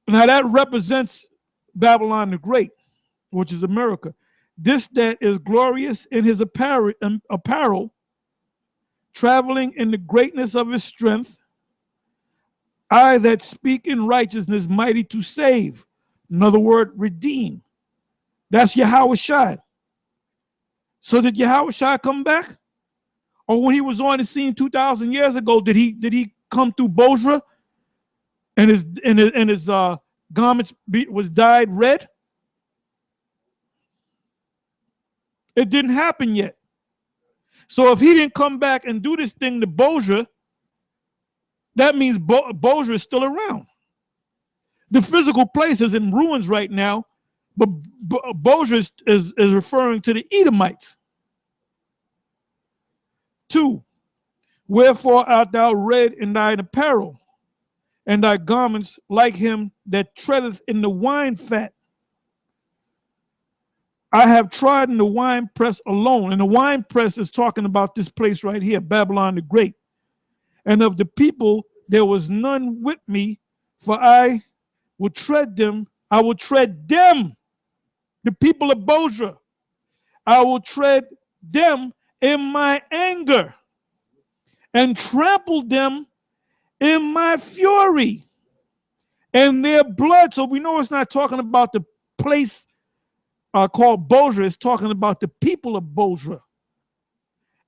Now that represents Babylon the Great, which is America. This that is glorious in his apparel, traveling in the greatness of his strength. I that speak in righteousness, mighty to save. Another word, redeem. That's Yahweh Shai. So did Yahweh Shai come back? Or when he was on the scene 2,000 years ago, did he come through Bozrah and his garments was dyed red? It didn't happen yet. So if he didn't come back and do this thing to Bozrah, that means Bozrah is still around. The physical place is in ruins right now, but Bozrah is referring to the Edomites. 2, wherefore art thou red in thine apparel, and thy garments like him that treadeth in the wine fat. I have trodden the wine press alone. And the wine press is talking about this place right here, Babylon the Great. And of the people there was none with me, for I will tread them. I will tread them, the people of Bozrah. I will tread them in my anger and trample them in my fury and their blood. So we know it's not talking about the place called Bozrah. It's talking about the people of Bozrah.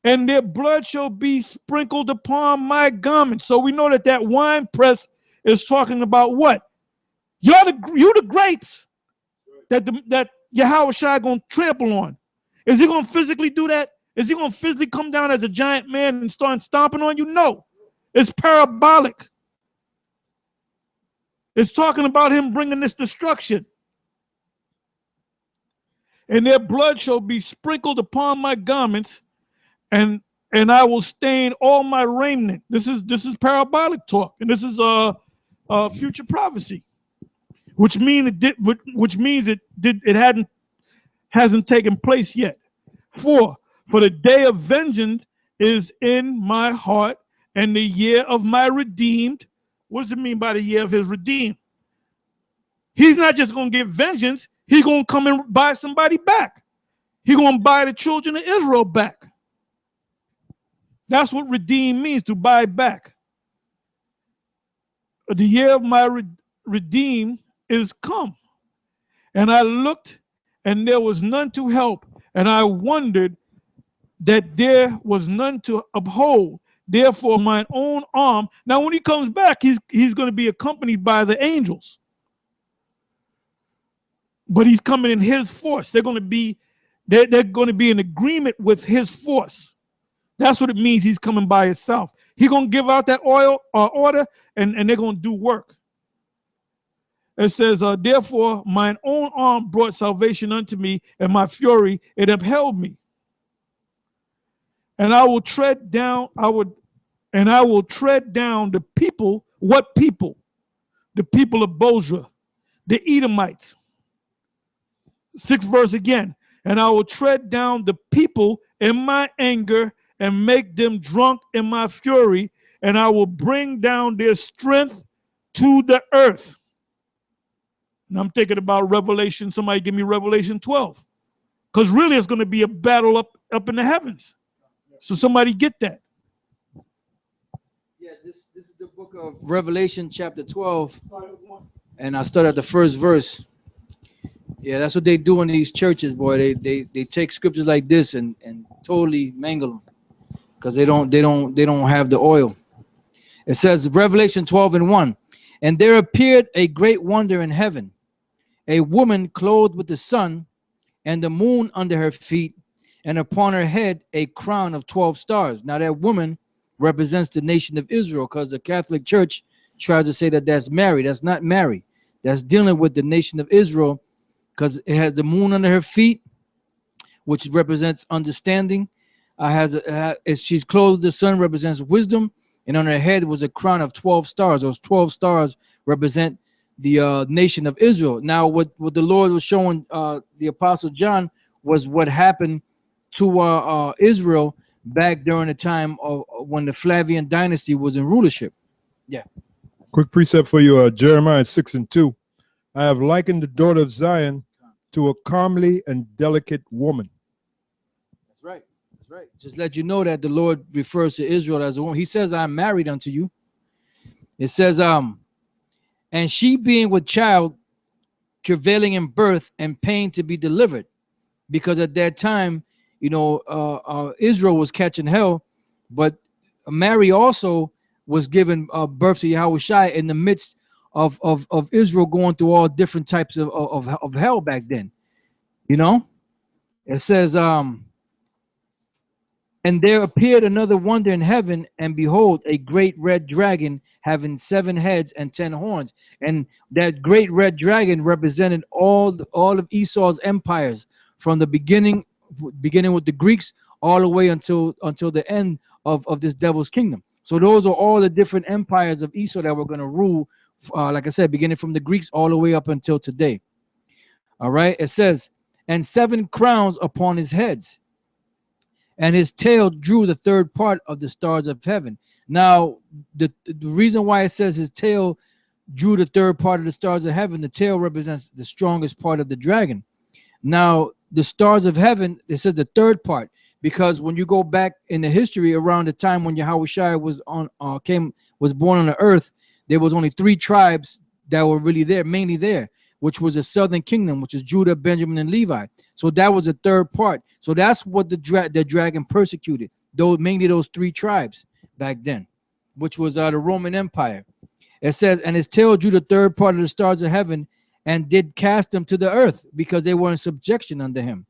And their blood shall be sprinkled upon my garment. So we know that that wine press is talking about what? You the grapes that Yahweh Shai going to trample on. Is he going to physically do that? Is he going to physically come down as a giant man and start stomping on you? No. It's parabolic. It's talking about him bringing this destruction. And their blood shall be sprinkled upon my garments, and I will stain all my raiment. This is parabolic talk, and this is a future prophecy, which means it hasn't taken place yet. 4, for the day of vengeance is in my heart, and the year of my redeemed. What does it mean by the year of his redeemed? He's not just going to get vengeance. He's going to come and buy somebody back. He's going to buy the children of Israel back. That's what redeem means, to buy back. The year of my redeemed is come. And I looked, and there was none to help. And I wondered that there was none to uphold. Therefore, mine own arm. Now, when he comes back, he's going to be accompanied by the angels. But he's coming in his force. They're going to be in agreement with his force. That's what it means. He's coming by himself. He's going to give out that order, and they're going to do work. It says, therefore, mine own arm brought salvation unto me, and my fury, it upheld me. And I will tread down, the people. What people? The people of Bozrah, the Edomites. 6th verse again. And I will tread down the people in my anger and make them drunk in my fury, and I will bring down their strength to the earth. And I'm thinking about Revelation. Somebody give me Revelation 12. Because really it's going to be a battle up in the heavens. So somebody get that. Yeah, this is the book of Revelation chapter 12. And I start at the 1st verse. Yeah, that's what they do in these churches, boy. They take scriptures like this and totally mangle them because they don't have the oil. It says Revelation 12:1, and there appeared a great wonder in heaven, a woman clothed with the sun and the moon under her feet, and upon her head a crown of 12 stars. Now that woman represents the nation of Israel, because the Catholic Church tries to say that that's Mary. That's not Mary. That's dealing with the nation of Israel, because it has the moon under her feet, which represents understanding. She's clothed, the sun represents wisdom, and on her head was a crown of 12 stars. Those 12 stars represent the nation of Israel. Now, what the Lord was showing the Apostle John was what happened to Israel back during the time of when the Flavian dynasty was in rulership. Yeah. Quick precept for you, Jeremiah 6:2. I have likened the daughter of Zion to a comely and delicate woman. That's right. That's right. Just let you know that the Lord refers to Israel as a woman. He says, I'm married unto you. It says, and she being with child, travailing in birth and pain to be delivered. Because at that time, you know, Israel was catching hell, but Mary also was given birth to Yahushua in the midst of Israel going through all different types of hell back then. You know, it says, and there appeared another wonder in heaven, and behold, a great red dragon having 7 heads and 10 horns. And that great red dragon represented all of Esau's empires from the beginning with the Greeks all the way until the end of this devil's kingdom. So those are all the different empires of Esau that were going to rule, like I said, beginning from the Greeks all the way up until today. All right. It says, and 7 crowns upon his heads, and his tail drew the 3rd part of the stars of heaven. Now, the reason why it says his tail drew the 3rd part of the stars of heaven, the tail represents the strongest part of the dragon. Now, the stars of heaven, it says the 3rd part, because when you go back in the history around the time when Yahushua was born on the earth, there was only 3 tribes that were really there, mainly there, which was the southern kingdom, which is Judah, Benjamin, and Levi. So that was the 3rd part. So that's what the dragon persecuted, mainly those 3 tribes back then, which was the Roman Empire. It says, and his tail drew the 3rd part of the stars of heaven, and did cast them to the earth, because they were in subjection under him.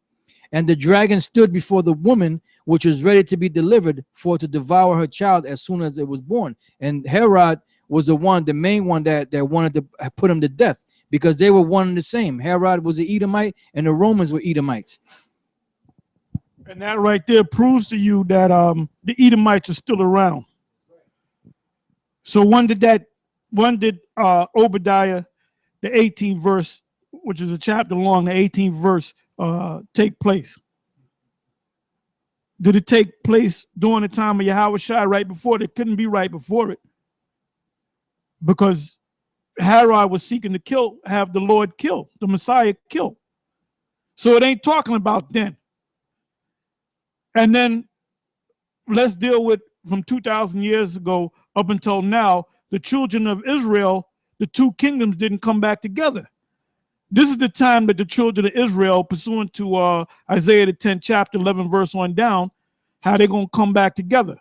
And the dragon stood before the woman, which was ready to be delivered, for to devour her child as soon as it was born. And Herod was the main one that wanted to put him to death, because they were one and the same. Herod was an Edomite, and the Romans were Edomites. And that right there proves to you that the Edomites are still around. So when did Obadiah, the 18th verse, which is a chapter long, the 18th verse, take place? Did it take place during the time of Yahushua, right before it? It couldn't be right before it, because Herod was seeking to have the Lord killed, the Messiah killed. So it ain't talking about then. And then let's deal with from 2,000 years ago up until now, the children of Israel, the 2 kingdoms didn't come back together. This is the time that the children of Israel, pursuant to Isaiah the 10th chapter, 11 verse on down, how they're going to come back together.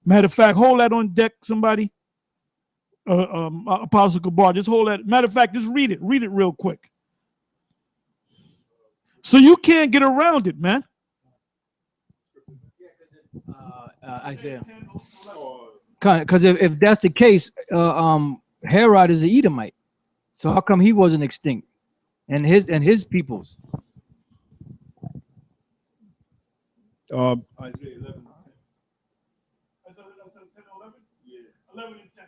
Matter of fact, hold that on deck, somebody. Apostle Kabar, just hold that. Matter of fact, just read it real quick. So you can't get around it, man. Isaiah. Because if that's the case, Herod is an Edomite. So how come he wasn't extinct? And his peoples. Isaiah 11. I said 10 or 11? Yeah. 11 and 10.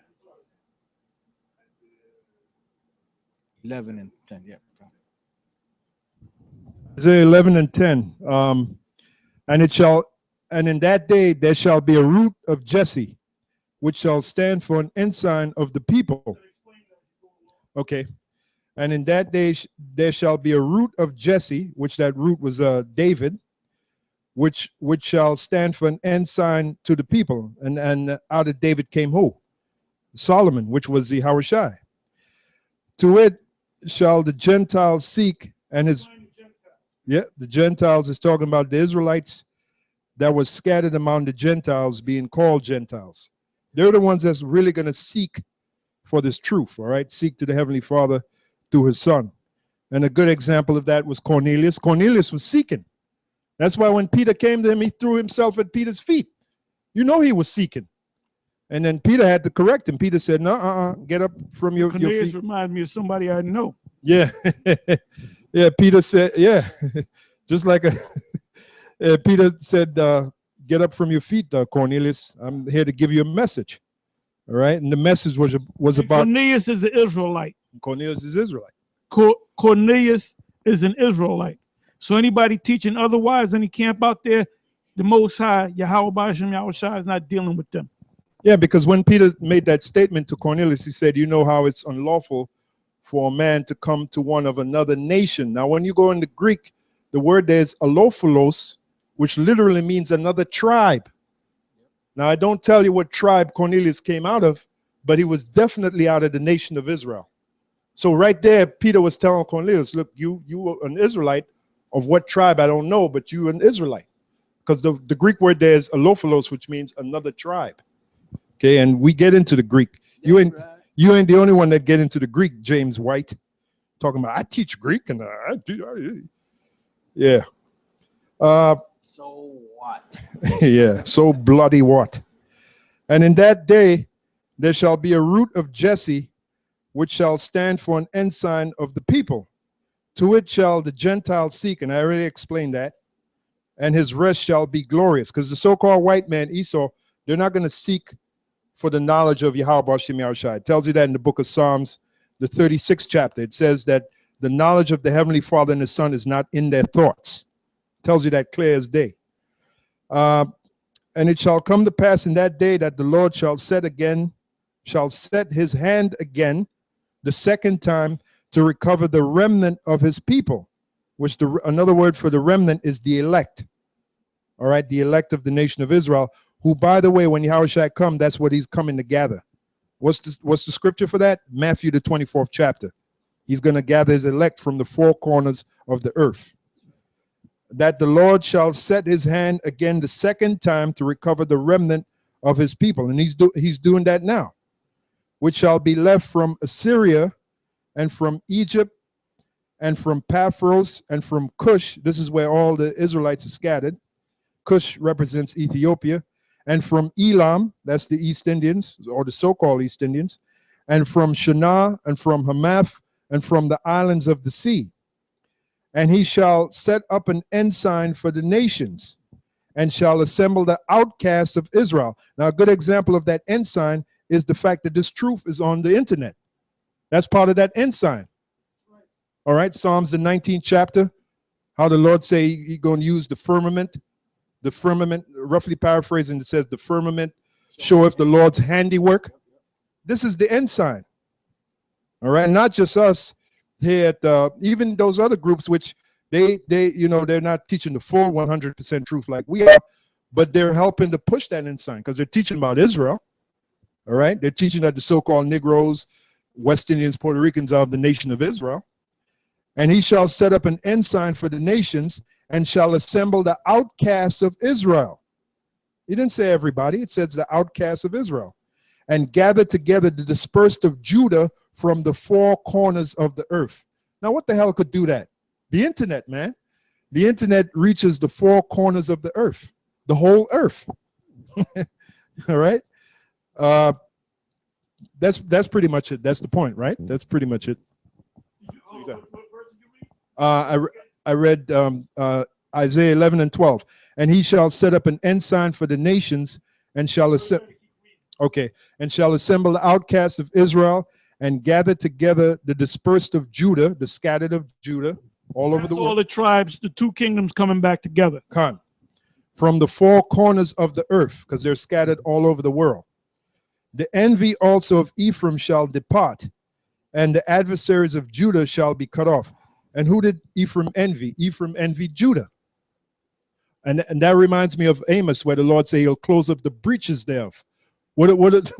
11 and 10, yeah. Isaiah 11 and 10. And in that day there shall be a root of Jesse, which shall stand for an ensign of the people. Okay. And in that day there shall be a root of Jesse, which that root was David, which shall stand for an ensign to the people. And out of David came who? Solomon, which was the Yahushua. To it shall the Gentiles seek, and the Gentiles is talking about the Israelites that was scattered among the Gentiles, being called Gentiles. They're the ones that's really going to seek for this truth, all right? Seek to the Heavenly Father through his Son. And a good example of that was Cornelius. Cornelius was seeking. That's why when Peter came to him, he threw himself at Peter's feet. You know he was seeking. And then Peter had to correct him. Peter said, no, get up from your Cornelius feet. reminds me of somebody I know. Yeah. Yeah, Peter said, yeah. Just like Peter said, get up from your feet, Cornelius. I'm here to give you a message. All right. And the message was about Cornelius is an Israelite. Cornelius is Israelite. Cornelius is an Israelite. So anybody teaching otherwise, any camp out there, the Most High, Yahweh Yahushua, is not dealing with them. Yeah, because when Peter made that statement to Cornelius, he said, you know how it's unlawful for a man to come to one of another nation. Now, when you go in the Greek, the word there is alophilos, which literally means another tribe. Now, I don't tell you what tribe Cornelius came out of, but he was definitely out of the nation of Israel. So right there, Peter was telling Cornelius, look, you are an Israelite of what tribe, I don't know, but you an Israelite. Because the Greek word there is alophilos, which means another tribe. Okay, and we get into the Greek. You ain't the only one that get into the Greek, James White. Talking about, I teach Greek, and yeah. So what? Yeah, so bloody what? And in that day, there shall be a root of Jesse, which shall stand for an ensign of the people. To it shall the Gentiles seek, and I already explained that. And his rest shall be glorious. Because the so-called white man, Esau, they're not going to seek for the knowledge of Yahweh Shem Yahushua. It tells you that in the book of Psalms, the 36th chapter. It says that the knowledge of the Heavenly Father and the Son is not in their thoughts. It tells you that clear as day. And it shall come to pass in that day that the Lord shall set his hand again the second time to recover the remnant of his people, which another word for the remnant is the elect. All right, the elect of the nation of Israel, who, by the way, when Yahushua come, that's what he's coming to gather. What's the scripture for that? Matthew, the 24th chapter. He's going to gather his elect from the four corners of the earth. That the Lord shall set his hand again the second time to recover the remnant of his people. And he's doing that now, which shall be left from Assyria and from Egypt and from Paphros and from Cush. This is where all the Israelites are scattered. Cush represents Ethiopia. And from Elam, that's the East Indians, or the so-called East Indians, and from Shinar, and from Hamath, and from the islands of the sea. And he shall set up an ensign for the nations, and shall assemble the outcasts of Israel. Now, a good example of that ensign is the fact that this truth is on the internet. That's part of that ensign. All right, Psalms, the 19th chapter, how the Lord say he's going to use the firmament, roughly paraphrasing, it says the firmament showeth the Lord's handiwork. This is the ensign. All right, not just us here at even those other groups, which they're not teaching the full 100% truth like we are, but they're helping to push that ensign because they're teaching about Israel. All right, they're teaching that the so-called Negroes, West Indians, Puerto Ricans are of the nation of Israel. And he shall set up an ensign for the nations and shall assemble the outcasts of Israel. He didn't say everybody. It says the outcasts of Israel. And gather together the dispersed of Judah from the four corners of the earth. Now, what the hell could do that? The internet, man. The internet reaches the four corners of the earth, the whole earth. All right? That's pretty much it. That's the point, right? That's pretty much it. I read Isaiah 11 and 12. And he shall set up an ensign for the nations and shall assemble the outcasts of Israel and gather together the dispersed of Judah, the scattered of Judah, all over the world. All the tribes, the two kingdoms coming back together. From the four corners of the earth, because they're scattered all over the world. The envy also of Ephraim shall depart, and the adversaries of Judah shall be cut off. And who did Ephraim envy? Ephraim envied Judah. And that reminds me of Amos, where the Lord say he'll close up the breaches thereof. What does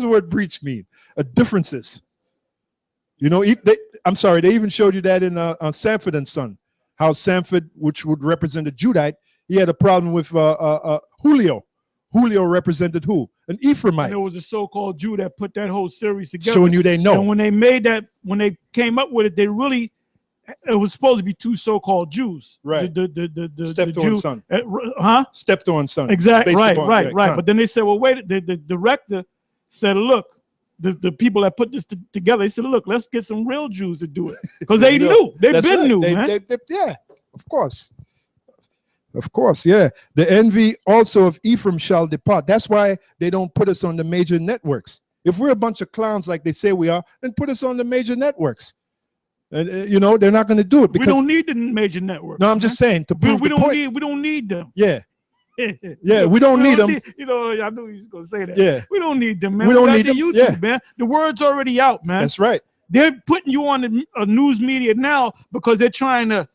the word breach mean? Differences. You know, they even showed you that in Sanford and Son. How Sanford, which would represent a Judite, he had a problem with Julio. Julio represented who? An Ephraimite. And it was a so-called Jew that put that whole series together. Showing you they know. And when they made that, when they came up with it, it was supposed to be two so-called Jews. Right. The Steptoe and son. Steptoe and son. Exactly. Right. But then they said, well, wait, the director said, look, the people that put this together, they said, look, let's get some real Jews to do it. Because they knew. They've been new, man. Yeah, of course. Of course, yeah. The envy also of Ephraim shall depart. That's why they don't put us on the major networks. If we're a bunch of clowns like they say we are, then put us on the major networks. And they're not going to do it because we don't need the major networks. No, I'm just saying to prove we the point. We don't need them. Yeah. Yeah, we don't need them. I knew you was going to say that. Yeah. We don't need them, man. We don't need them. YouTube, yeah. Man. The word's already out, man. That's right. They're putting you on the news media now because they're trying to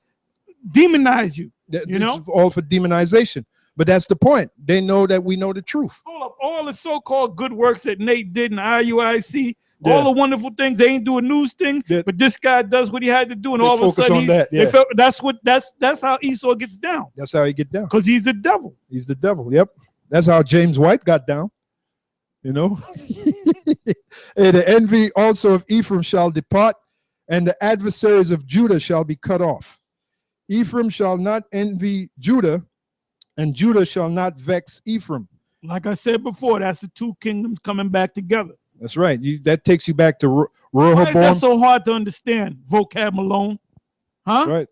demonize you. You know, it's all for demonization. But that's the point. They know that we know the truth. Hold up. All the so-called good works that Nate did in the IUIC, all the wonderful things, they ain't doing news thing, but this guy does what he had to do, and all of a sudden that's how Esau gets down. That's how he get down. Because he's the devil. He's the devil. Yep. That's how James White got down. You know. And the envy also of Ephraim shall depart, and the adversaries of Judah shall be cut off. Ephraim shall not envy Judah, and Judah shall not vex Ephraim. Like I said before, that's the two kingdoms coming back together. That's right. That takes you back to Rehoboam. Why is that so hard to understand, Vocab Malone? Huh? That's right.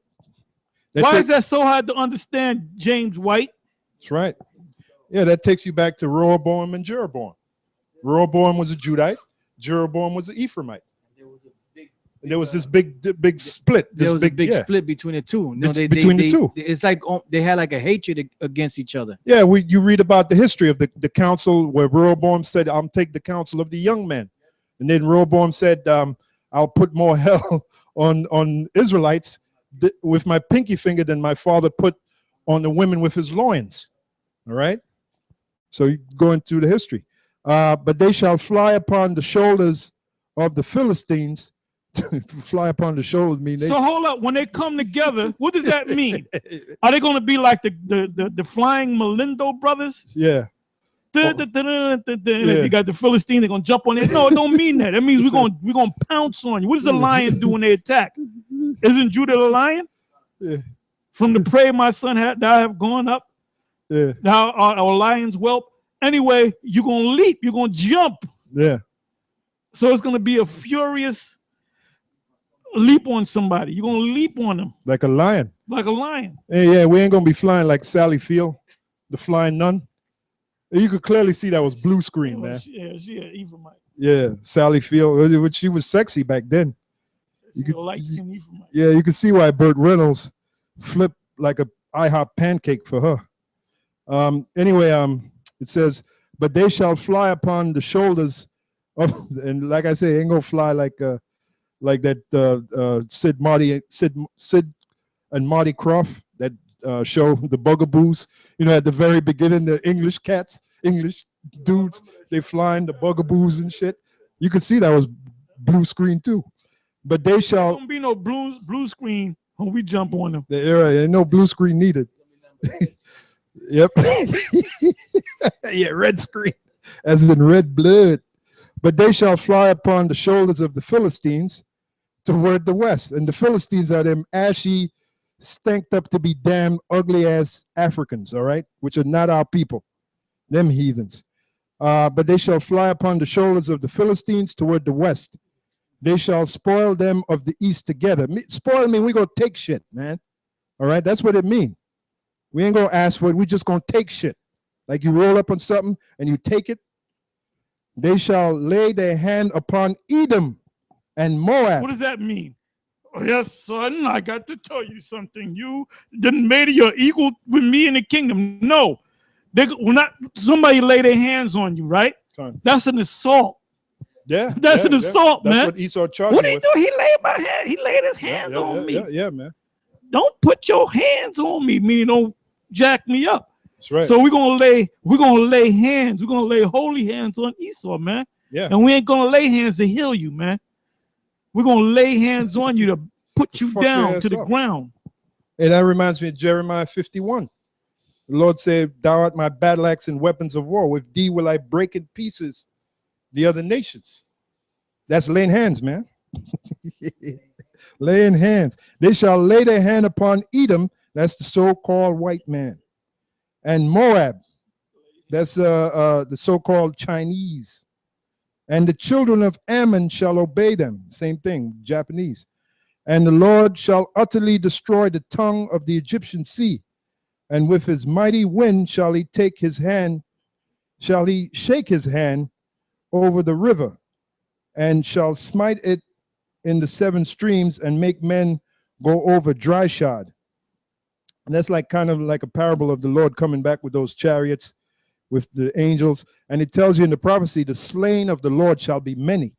Why is that so hard to understand, James White? That's right. Yeah, that takes you back to Rehoboam and Jeroboam. Rehoboam was a Judite. Jeroboam was an Ephraimite. And there was this big split. There was a big split between the two. No, between the two. It's like they had like a hatred against each other. Yeah, you read about the history of the council where Rehoboam said, "I'll take the counsel of the young men," and then Rehoboam said, "I'll put more hell on Israelites with my pinky finger than my father put on the women with his loins." All right. So you go into the history, but they shall fly upon the shoulders of the Philistines. Fly upon the shoulders mean so hold up, when they come together, what does that mean? Are they going to be like the flying Melindo brothers? Yeah. You got the Philistines, they're gonna jump on it. No, it don't mean that. It means we're gonna pounce on you. What does a lion do when they attack? Isn't Judah the lion? Yeah. From the prey my son had I have gone up. Yeah. Now our lions whelp. Anyway, you're gonna leap, you're gonna jump. Yeah. So it's gonna be a furious leap on somebody. You're gonna leap on them like a lion. Like a lion. Hey, yeah, we ain't gonna be flying like Sally Field, the flying nun. You could clearly see that was blue screen, man. Yeah, she had Ephraimite. Yeah, Sally Field. She was sexy back then. Yeah, you can see why Burt Reynolds flipped like a IHOP pancake for her. Anyway, it says, but they shall fly upon the shoulders of, and like I say, ain't gonna fly like that Sid and Marty Croft, that show, The Bugaboos. You know, at the very beginning, the English cats, English dudes, they flying the Bugaboos and shit. You could see that was blue screen too. But they shall. There won't be no blue screen when we jump on them. There ain't no blue screen needed. Yep. Yeah, red screen, as in red blood. But they shall fly upon the shoulders of the Philistines toward the west. And the Philistines are them ashy, stanked up to be damn ugly ass Africans, all right, which are not our people, them heathens. But they shall fly upon the shoulders of the Philistines toward the west. They shall spoil them of the east together. Spoil mean we gonna take shit, man. All right, that's what it mean. We ain't gonna ask for it. We just gonna take shit. Like you roll up on something and you take it. They shall lay their hand upon Edom and Moab. What does that mean? Oh, yes, son, I got to tell you something. You didn't made your equal with me in the kingdom. No, they will not. Somebody lay their hands on you, right? That's an assault. Yeah, that's an assault, man. That's what Esau charged What me did he do? He laid my hand. He laid his hands on me. Yeah, man. Don't put your hands on me, meaning don't jack me up. That's right. So we're gonna lay hands. We're gonna lay holy hands on Esau, man. Yeah. And we ain't gonna lay hands to heal you, man. We're gonna lay hands on you to put you down to the ground. And that reminds me of Jeremiah 51. The Lord said, "Thou art my battle axe and weapons of war. With thee will I break in pieces the other nations." That's laying hands, man. Laying hands. They shall lay their hand upon Edom. That's the so-called white man. And Moab. That's the so-called Chinese. And the children of Ammon shall obey them. Same thing, Japanese. And the Lord shall utterly destroy the tongue of the Egyptian sea. And with his mighty wind shall he shake his hand over the river, and shall smite it in the 7 streams, and make men go over dry shod. And that's like kind of like a parable of the Lord coming back with those chariots with the angels. And it tells you in the prophecy, the slain of the Lord shall be many.